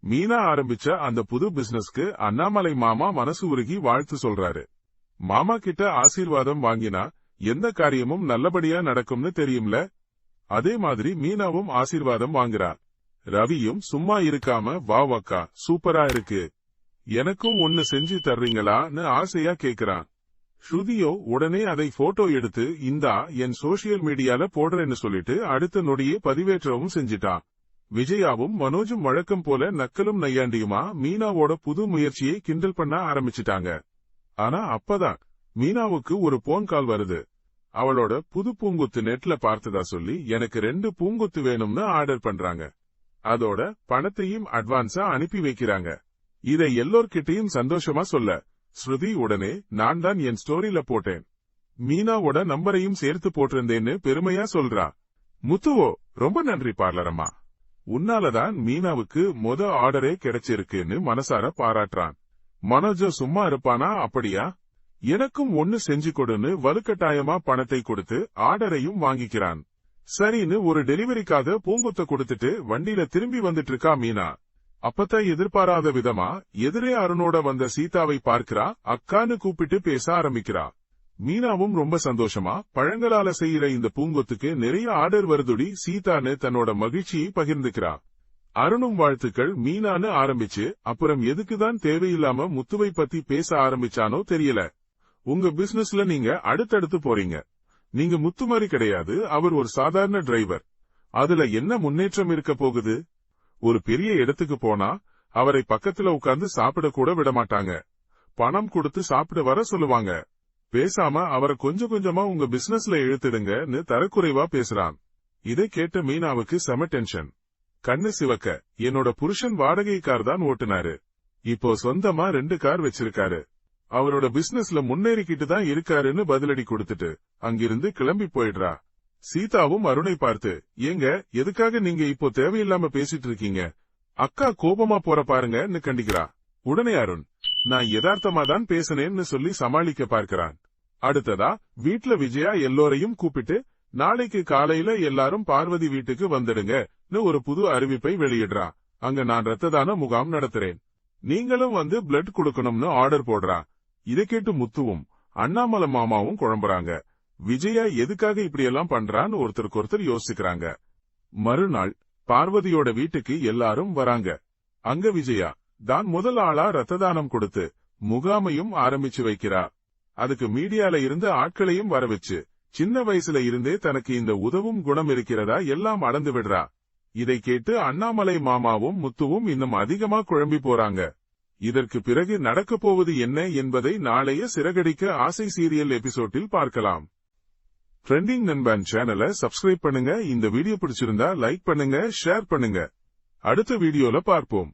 மீனா ஆரம்பிச்ச அந்த புது பிசினஸ்க்கு அண்ணாமலை மாமா மனசு உருகி வாழ்த்து சொல்றாரு. மாமா கிட்ட ஆசீர்வாதம் வாங்கினா எந்த காரியமும் நல்லபடியா நடக்கும்னு தெரியும்ல. அதே மாதிரி மீனாவும் ஆசீர்வாதம் வாங்குறா. ரவியும் சும்மா இருக்காம, வா அக்கா, சூப்பரா இருக்கு, எனக்கும் ஒன்னு செஞ்சு தர்றீங்களான்னு ஆசையா கேக்குறான். ஸ்ருதியோ உடனே அதை போட்டோ எடுத்து இந்தா என் சோசியல் மீடியால போடுறேன்னு சொல்லிட்டு அடுத்த நொடியே பதிவேற்றவும் செஞ்சிட்டான். விஜயாவும் மனோஜும் வழக்கம் போல நக்கலும் நையாண்டியுமா மீனாவோட புது முயற்சியை கிண்டல் பண்ண ஆரம்பிச்சிட்டாங்க. ஆனா அப்பதான் மீனாவுக்கு ஒரு போன் கால் வருது. அவளோட புது பூங்குத்து நெட்ல பார்த்ததா சொல்லி எனக்கு 2 பூங்குத்து வேணும்னு ஆர்டர் பண்றாங்க. அதோட பணத்தையும் அட்வான்ஸா அனுப்பி வைக்கிறாங்க. இதை எல்லோர்கிட்டையும் சந்தோஷமா சொல்ல ஸ்ருதி உடனே நான் தான் என் ஸ்டோரியில போட்டேன், மீனாவோட நம்பரையும் சேர்த்து போட்டிருந்தேன்னு பெருமையா சொல்றா. முத்துவோ ரொம்ப நன்றி பார்லரம்மா, உன்னாலதான் மீனாவுக்கு ஆர்டரே கிடைச்சிருக்குன்னு மனசார பாராட்டுறான். மனோஜோ சும்மா இருப்பானா, அப்படியா, எனக்கும் ஒன்னு செஞ்சு கொடுன்னு வலுக்கட்டாயமா பணத்தை கொடுத்து ஆர்டரையும் வாங்கிக்கிறான். சரின்னு ஒரு டெலிவரிக்காக பூங்குத்த கொடுத்துட்டு வண்டியில திரும்பி வந்துட்டு இருக்கா மீனா. அப்பத்தான் எதிர்பாராத விதமா எதிரே அருணோட வந்த சீதாவை பார்க்கிறா. அக்கான்னு கூப்பிட்டு பேச ஆரம்பிக்கிறா. மீனாவும் ரொம்ப சந்தோஷமா பழங்களால செய்யற இந்த பூங்கொத்துக்கு நிறைய ஆர்டர் வருதுடி சீதான்னு தன்னோட மகிழ்ச்சியை பகிர்ந்துக்கிறா. அருணும் வாழ்த்துக்கள் மீனான்னு ஆரம்பிச்சு அப்புறம் எதுக்குதான் தேவையில்லாம முத்துவை பத்தி பேச ஆரம்பிச்சானோ தெரியல. உங்க பிசினஸ்ல நீங்க அடுத்தடுத்து போறீங்க. நீங்க முத்து மாதிரி கிடையாது, அவர் ஒரு சாதாரண டிரைவர். அதுல என்ன முன்னேற்றம் இருக்க போகுது? ஒரு பெரிய இடத்துக்கு போனா அவரை பக்கத்துல உட்கார்ந்து சாப்பிட கூட விட மாட்டாங்க. பணம் கொடுத்து சாப்பிட வர சொல்லுவாங்க. பேசாம அவரை கொஞ்சம் கொஞ்சமா உங்க பிசினஸ்ல இழுத்துடுங்கன்னு தரக்குறைவா பேசுறான். இதை கேட்ட மீனாவுக்கு செம டென்ஷன். கண்ணு சிவக்க, என்னோட புருஷன் வாடகை கார் தான் ஓட்டுனாரு, இப்போ சொந்தமா 2 கார் வச்சிருக்காரு, அவரோட பிசினஸ்ல முன்னேறிக்கிட்டு தான் இருக்காருன்னு பதிலடி கொடுத்துட்டு அங்கிருந்து கிளம்பி போயிடுறா. சீதாவும் அருணை பார்த்து, ஏங்க எதுக்காக நீங்க இப்போ தேவையில்லாம பேசிட்டு இருக்கீங்க, அக்கா கோபமா போற பாருங்கன்னு கண்டிக்கிறா. உடனே அருண், நான் யதார்த்தமா தான் பேசினேன்னு சொல்லி சமாளிக்க பார்க்கிறான். அடுத்ததா வீட்ல விஜயா எல்லோரையும் கூப்பிட்டு நாளைக்கு காலையில எல்லாரும் பார்வதி வீட்டுக்கு வந்துடுங்கன்னு ஒரு புது அறிவிப்பை வெளியிடுறா. அங்க நான் ரத்த தான முகாம் நடத்துறேன், நீங்களும் வந்து பிளட் கொடுக்கணும்னு ஆர்டர் போடுறா. இதை கேட்டு முத்துவும் அண்ணாமலை மாமாவும் குழம்புறாங்க. விஜயா எதுக்காக இப்படியெல்லாம் பண்றான்னு ஒருத்தருக்கு யோசிக்கிறாங்க. மறுநாள் பார்வதியோட வீட்டுக்கு எல்லாரும் வராங்க. அங்க விஜயா தான் முதல் ஆளா ரத்த தானம் கொடுத்து முகாமையும் ஆரம்பிச்சு வைக்கிறா. அதுக்கு மீடியால இருந்து ஆட்களையும் வர வச்சு சின்ன வயசுல இருந்தே தனக்கு இந்த உதவும் குணம் இருக்கிறதா எல்லாம் அளந்து விடுறா. இதை கேட்டு அண்ணாமலை மாமாவும் முத்துவும் இன்னும் அதிகமா குழம்பி போறாங்க. இதற்கு பிறகு நடக்கப் போவது என்ன என்பதை நாளைய சிறகடிக்க ஆசை சீரியல் எபிசோடில் பார்க்கலாம். ட்ரெண்டிங் நண்பன் சேனலை சப்ஸ்கிரைப் பண்ணுங்க. இந்த வீடியோ பிடிச்சிருந்தா லைக் பண்ணுங்க, ஷேர் பண்ணுங்க. அடுத்த வீடியோல பார்ப்போம்.